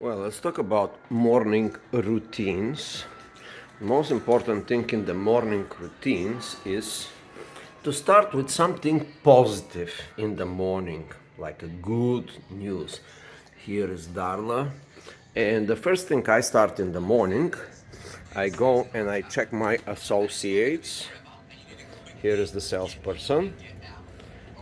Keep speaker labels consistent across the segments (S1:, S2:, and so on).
S1: Well, let's talk about morning routines. The most important thing in the morning routines is to start with something positive in the morning, like a good news. Here is Darla. And the first thing I start in the morning, I go and I check my associates. Here is the salesperson.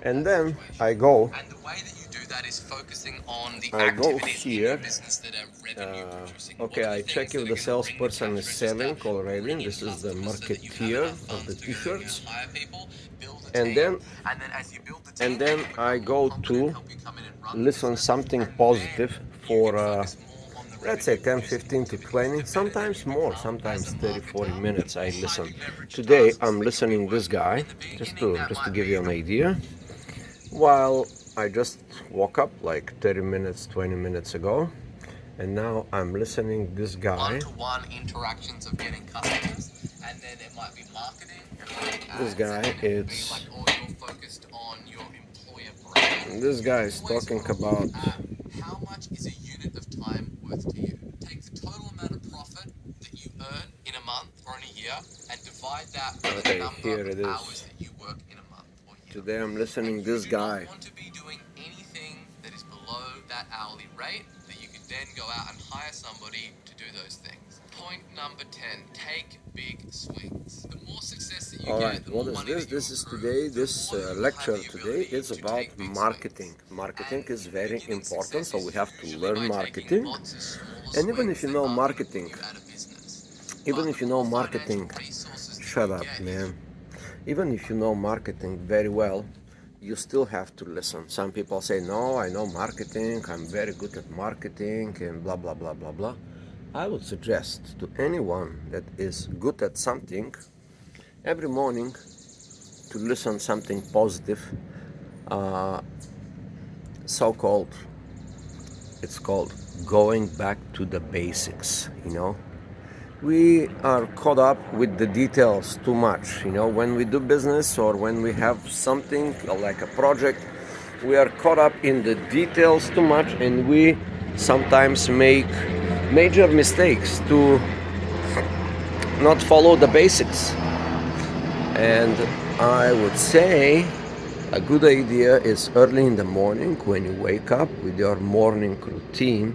S1: And then I go
S2: And the way that you do that is focusing on the
S1: I go
S2: activities in your
S1: here.
S2: business that are revenue producing. What
S1: Okay,
S2: are the
S1: I
S2: things
S1: check
S2: that
S1: if
S2: are
S1: the
S2: going to ring the
S1: salesperson
S2: cash
S1: is
S2: register,
S1: selling already.
S2: bring in
S1: This is the
S2: customers so that you have
S1: marketeer
S2: enough
S1: of the
S2: funds to go and
S1: t-shirts.
S2: hire people, build a
S1: And
S2: team,
S1: then
S2: and then as you build the
S1: and
S2: team, they
S1: then
S2: will
S1: I
S2: become more
S1: go
S2: confident,
S1: to
S2: help you come in and run the
S1: listen
S2: business,
S1: something
S2: and then
S1: positive
S2: you can
S1: for
S2: focus more on the
S1: let's say
S2: revenue
S1: 10,
S2: producing
S1: 15 to
S2: activities.
S1: 20,
S2: The better that
S1: sometimes
S2: you
S1: more,
S2: become as
S1: sometimes
S2: a
S1: 30, 40
S2: marketer, the
S1: minutes I
S2: more
S1: listen.
S2: highly leveraged
S1: Today I'm
S2: tasks that you'll be
S1: listening this
S2: working on.
S1: guy
S2: In the
S1: just
S2: beginning,
S1: to
S2: that
S1: just to
S2: might
S1: give
S2: be
S1: you an idea. While I just woke up like 30 minutes, 20 minutes ago, and now I'm listening this guy.
S2: one-to-one interactions of getting customers, and then it might be marketing, running
S1: This
S2: ads, and
S1: guy,
S2: then it will be like,
S1: it's
S2: oh, you're focused on your employer brand.
S1: this
S2: You
S1: guy is
S2: always
S1: talking
S2: want to look
S1: about.
S2: at how much is a unit of time worth to you. Take the total amount of profit that you earn in a month or in a year and divide that by the
S1: Okay,
S2: number
S1: here
S2: of
S1: it
S2: hours
S1: is.
S2: that you work in a month or year.
S1: Today I'm
S2: And
S1: listening
S2: you
S1: this
S2: do not
S1: guy.
S2: want to be doing anything that is below that hourly rate that you could then go out and hire somebody to do those things. Point number 10, take big swings. The more success that you
S1: All right,
S2: get, the
S1: what
S2: more
S1: is
S2: money
S1: this?
S2: that you
S1: This is
S2: accrue,
S1: today.
S2: the
S1: This
S2: more that you will have
S1: lecture
S2: the
S1: today
S2: ability
S1: is
S2: to
S1: about
S2: take big
S1: marketing.
S2: swings.
S1: Marketing
S2: And
S1: is
S2: the
S1: very
S2: beginning
S1: important,
S2: success
S1: so
S2: is
S1: we have to
S2: usually
S1: learn
S2: by taking
S1: marketing.
S2: lots of smaller
S1: And even if
S2: swings
S1: you
S2: that
S1: know
S2: aren't going to put
S1: marketing,
S2: you out of business.
S1: even
S2: But
S1: if
S2: the
S1: you know
S2: more financial
S1: marketing,
S2: resources that
S1: shut
S2: you
S1: up,
S2: get,
S1: man. Even if you know marketing very well, you still have to listen. Some people say, no, I know marketing, I'm very good at marketing, and blah, blah, blah, blah, blah. I would suggest to anyone that is good at something every morning to listen something positive, uh, so-called, it's called going back to the basics, we are caught up with the details too much. When we do business or when we have something like a project, we are caught up in the details too much, and we sometimes make major mistakes to not follow the basics. And I would say a good idea is early in the morning when you wake up with your morning routine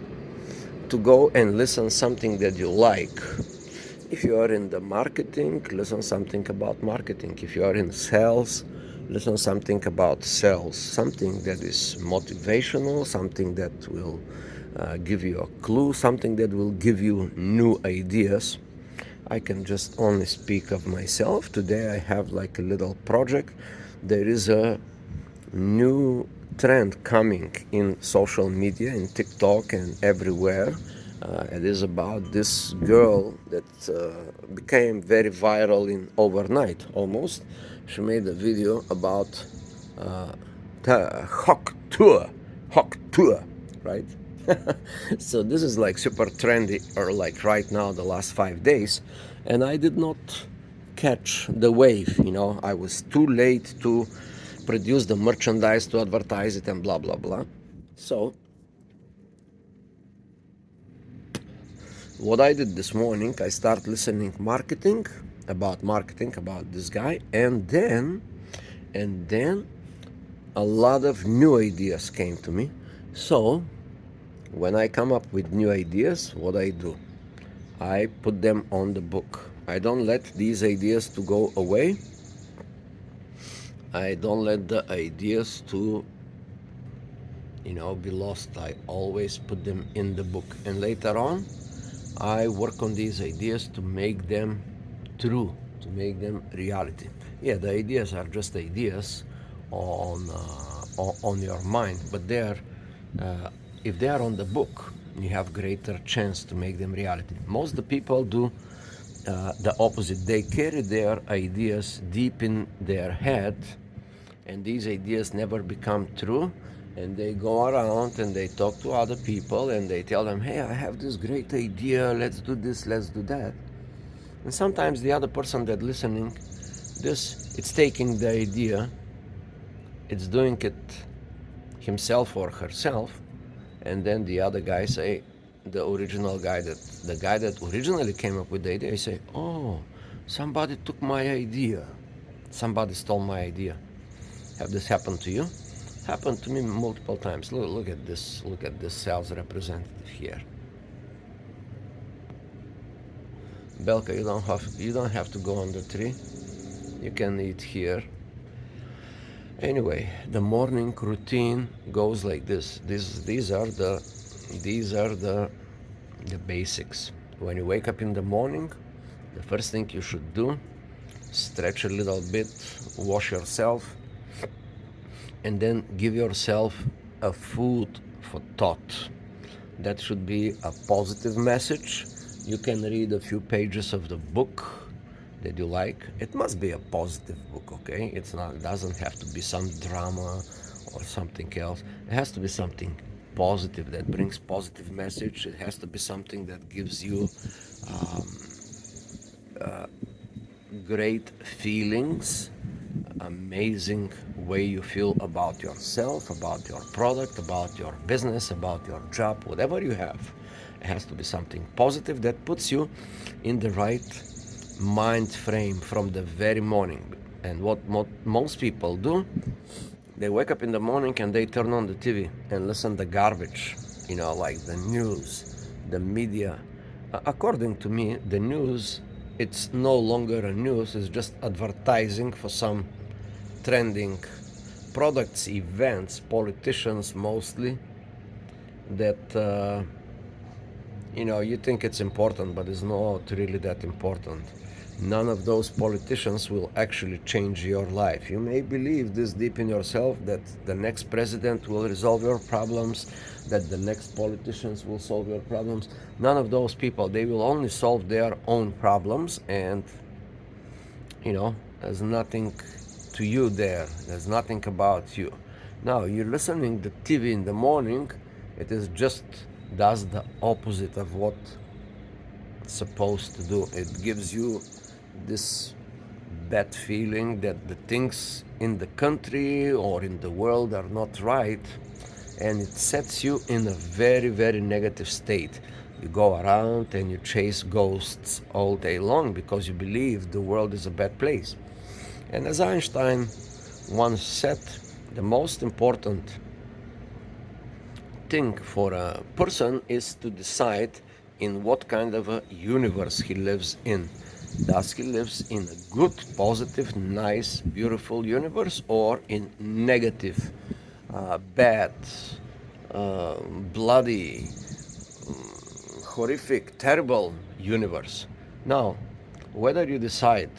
S1: to go and listen something that you like. If you are in the marketing, listen something about marketing. If you are in sales, listen something about sales. Something that is motivational, something that will give you a clue, something that will give you new ideas. I can just only speak of myself. Today I have like a little project. There is a new trend coming in social media, in TikTok and everywhere. It is about this girl that became very viral in overnight almost. She made a video about Hawk Tour, Hawk Tour, right? So this is like super trendy, or like right now, the last 5 days, and I did not catch the wave. I was too late to produce the merchandise, to advertise it, and blah blah blah. So what I did this morning, I started listening marketing about this guy, and then a lot of new ideas came to me. So when I come up with new ideas, what I do, I put them on the book. I don't let these ideas to go away. I don't let the ideas to be lost. I always put them in the book, and later on I work on these ideas to make them true, to make them reality. Yeah, the ideas are just ideas on your mind, but uh, if they are on the book, you have greater chance to make them reality. Most of the people do the opposite. They carry their ideas deep in their head, and these ideas never become true. And they go around and they talk to other people and they tell them, hey, I have this great idea, let's do this, let's do that. And sometimes the other person that listening, this it's taking the idea, it's doing it himself or herself, and then the other guy say, the original guy the guy that originally came up with the idea, he say, oh, somebody took my idea, somebody stole my idea. Have this happened to you? Happened to me multiple times. Look at this. Look at this sales representative here. Belka, you don't have to go on the tree. You can eat here. Anyway, the morning routine goes like this. These are the basics. When you wake up in the morning, the first thing you should do, stretch a little bit, wash yourself, and then give yourself a food for thought. That should be a positive message. You can read a few pages of the book that you like. It must be a positive book, okay? It doesn't have to be some drama or something else. It has to be something positive that brings positive message. It has to be something that gives you great feelings, amazing way you feel about yourself, about your product, about your business, about your job, whatever you have. It has to be something positive that puts you in the right mind frame from the very morning. And what most people do, they wake up in the morning and they turn on the TV and listen to garbage, like the news, the media. According to me, the news, it's no longer a news, it's just advertising for some trending products, events, politicians mostly, that you think it's important, but it's not really that important. None of those politicians will actually change your life. You may believe this deep in yourself that the next president will resolve your problems, that the next politicians will solve your problems. None of those people. They will only solve their own problems, and there's nothing to you there. There's nothing about you. Now, you're listening to TV in the morning, it is just does the opposite of what it's supposed to do. It gives you this bad feeling that the things in the country or in the world are not right, and it sets you in a very, very negative state. You go around and you chase ghosts all day long because you believe the world is a bad place. And as Einstein once said, the most important thing for a person is to decide in what kind of a universe he lives in. Does he lives in a good, positive, nice, beautiful universe, or in negative, bad, bloody, horrific, terrible universe? Now, whether you decide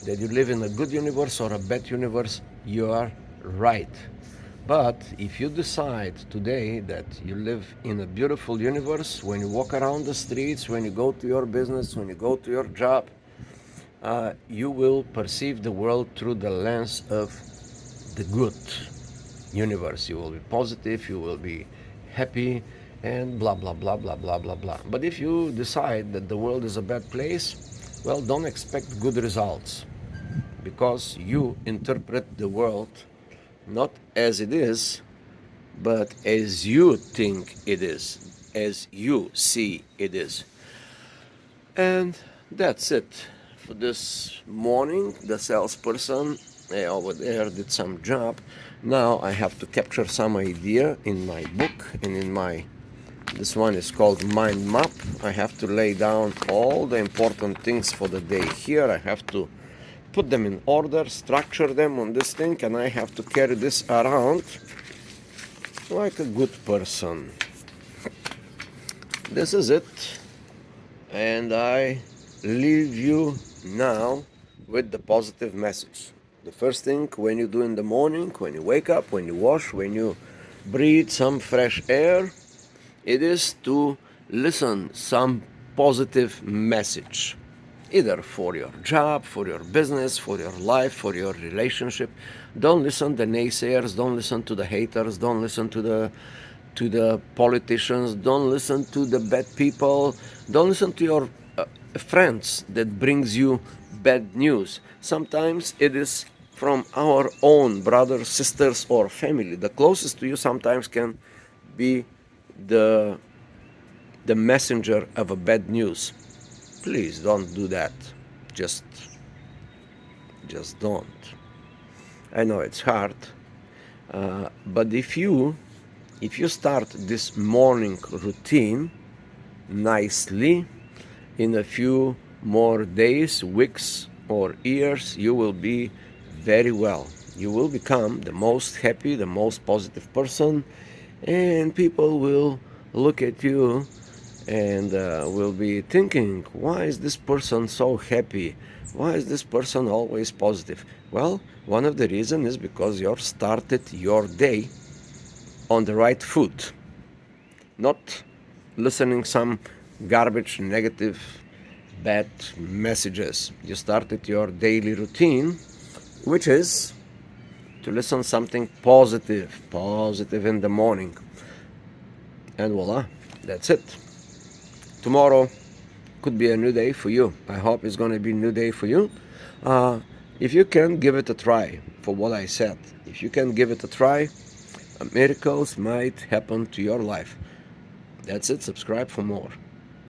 S1: that you live in a good universe or a bad universe, you are right. But if you decide today that you live in a beautiful universe, when you walk around the streets, when you go to your business, when you go to your job, you will perceive the world through the lens of the good universe. You will be positive, you will be happy, and blah, blah, blah, blah, blah, blah, blah. But if you decide that the world is a bad place, well, don't expect good results, because you interpret the world not as it is, but as you think it is, as you see it is. And that's it for this morning. The salesperson over there did some job. Now I have to capture some idea in my book and in my, this one is called Mind Map. I have to lay down all the important things for the day here. I have to put them in order, structure them on this thing, and I have to carry this around like a good person. This is it, and I leave you now with the positive message. The first thing when you do in the morning, when you wake up, when you wash, when you breathe some fresh air, it is to listen some positive message, either for your job, for your business, for your life, for your relationship. Don't listen to the naysayers, don't listen to the haters, don't listen to the politicians, don't listen to the bad people, don't listen to your friends that brings you bad news. Sometimes it is from our own brothers, sisters, or family. The closest to you sometimes can be the the messenger of a bad news. Please don't do that. Just don't. I know it's hard, but if you start this morning routine nicely, in a few more days, weeks, or years, you will be very well. You will become the most happy, the most positive person, and people will look at you and will be thinking, why is this person so happy? Why is this person always positive? Well, one of the reasons is because you started your day on the right foot, not listening some garbage, negative, bad messages. You started your daily routine, which is to listen something positive in the morning. And voila, that's it. Tomorrow could be a new day for you. I hope it's going to be a new day for you. If you can give it a try, for what I said, if you can give it a try, miracles might happen to your life. That's it. Subscribe for more.